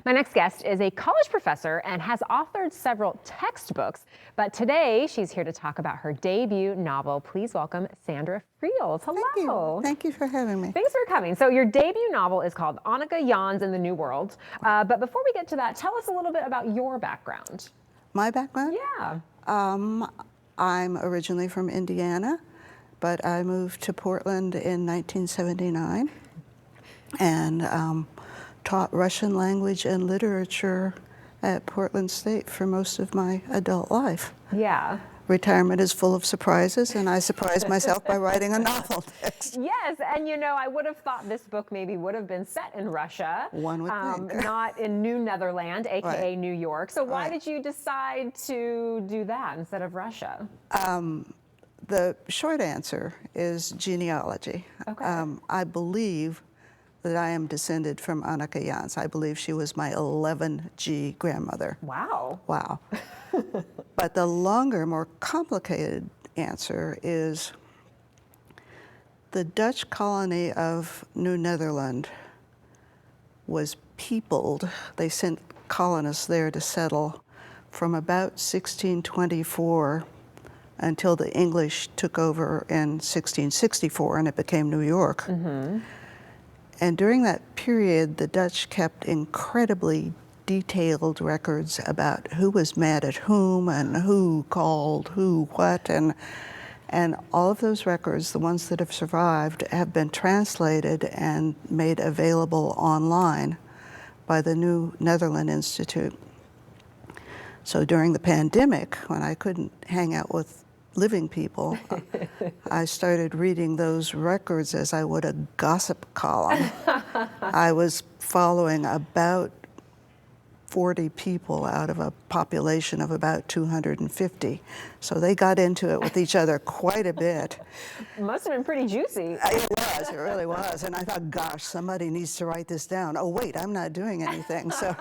My next guest is a college professor and has authored several textbooks, but today she's here to talk about her debut novel. Please welcome Sandra Freels. Hello. Thank you. Thank you for having me. Thanks for coming. So your debut novel is called Anneke Jans in the New World. But before we get to that, tell us a little bit about your background. My background? Yeah. I'm originally from Indiana, but I moved to Portland in 1979 and taught Russian language and literature at Portland State for most of my adult life. Yeah. Retirement is full of surprises, and I surprised myself by writing a novel next. Yes, and you know, I would have thought this book maybe would have been set in Russia. One would think. Not in New Netherland, aka Right. New York. So why Right. did you decide to do that instead of Russia? The short answer is genealogy. Okay. I believe that I am descended from Anneke Jans. I believe she was my 11G grandmother. Wow. Wow. But the longer, more complicated answer is the Dutch colony of New Netherland was peopled. They sent colonists there to settle from about 1624 until the English took over in 1664 and it became New York. Mm-hmm. And during that period, the Dutch kept incredibly detailed records about who was mad at whom and who called who what, and all of those records, the ones that have survived, have been translated and made available online by the New Netherland Institute. So during the pandemic, when I couldn't hang out with living people, I started reading those records as I would a gossip column. I was following about 40 people out of a population of about 250. So they got into it with each other quite a bit. Must have been pretty juicy. It really was. And I thought, gosh, somebody needs to write this down. Oh, wait, I'm not doing anything. So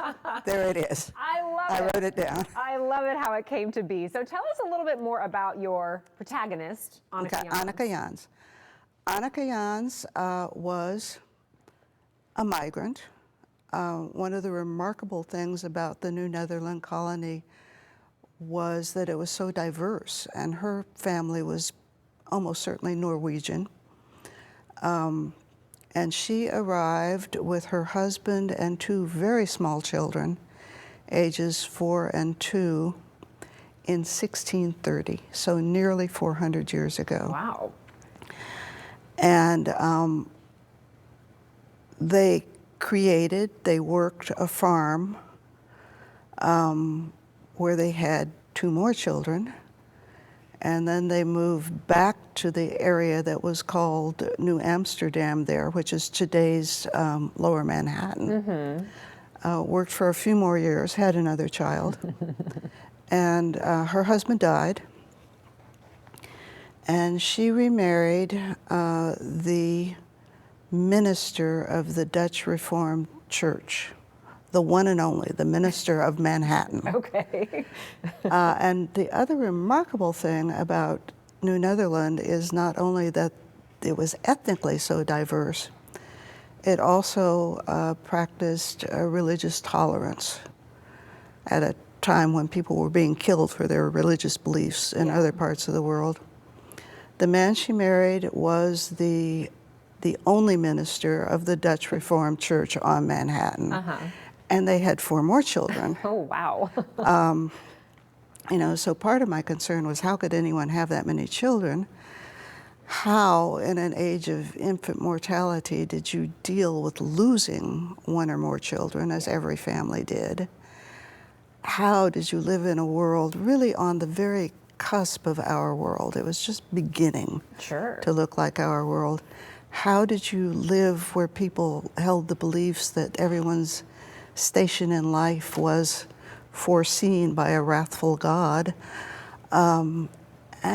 there it is. I wrote it down. I love it how it came to be. So tell us a little bit more about your protagonist, Anneke Jans. Anneke Jans. Anneke Jans was a migrant. One of the remarkable things about the New Netherland colony was that it was so diverse, and her family was almost certainly Norwegian. And she arrived with her husband and two very small children, ages 4 and 2, in 1630, so nearly 400 years ago. Wow. And they worked a farm where they had 2 more children, and then they moved back to the area that was called New Amsterdam there, which is today's Lower Manhattan. Mm-hmm. Worked for a few more years, had another child, and her husband died, and she remarried the minister of the Dutch Reformed Church, the one and only, the minister of Manhattan. Okay. And the other remarkable thing about New Netherland is not only that it was ethnically so diverse, it also practiced religious tolerance at a time when people were being killed for their religious beliefs in other parts of the world. The man she married was the only minister of the Dutch Reformed Church on Manhattan. Uh-huh. And they had 4 more children. Oh, wow. So part of my concern was, how could anyone have that many children? How, in an age of infant mortality, did you deal with losing 1 or more children, as every family did? How did you live in a world really on the very cusp of our world? It was just beginning to look like our world. How did you live where people held the beliefs that everyone's station in life was foreseen by a wrathful God? And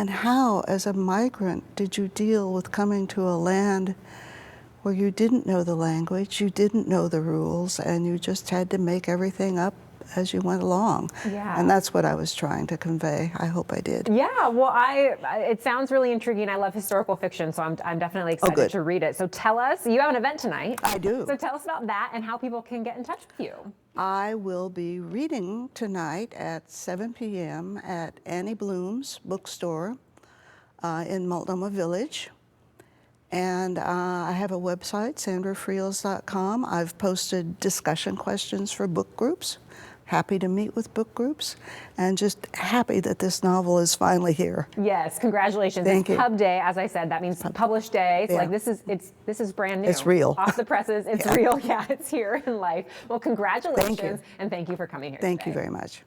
how, as a migrant, did you deal with coming to a land where you didn't know the language, you didn't know the rules, and you just had to make everything up as you went along. Yeah. And that's what I was trying to convey. I hope I did. Yeah, well, it sounds really intriguing. I love historical fiction, so I'm definitely excited to read it. So tell us, you have an event tonight. I do. So tell us about that and how people can get in touch with you. I will be reading tonight at 7 p.m. at Annie Bloom's bookstore in Multnomah Village. And I have a website, sandrafreels.com. I've posted discussion questions for book groups. Happy to meet with book groups, and just happy that this novel is finally here. Yes, congratulations. Thank you. It's Pub Day, as I said. That means published day. So Yeah. like this is brand new. It's real. Off the presses. It's real. Yeah, it's here in life. Well, congratulations, Thank you. and thank you for coming here Thank today. you very much.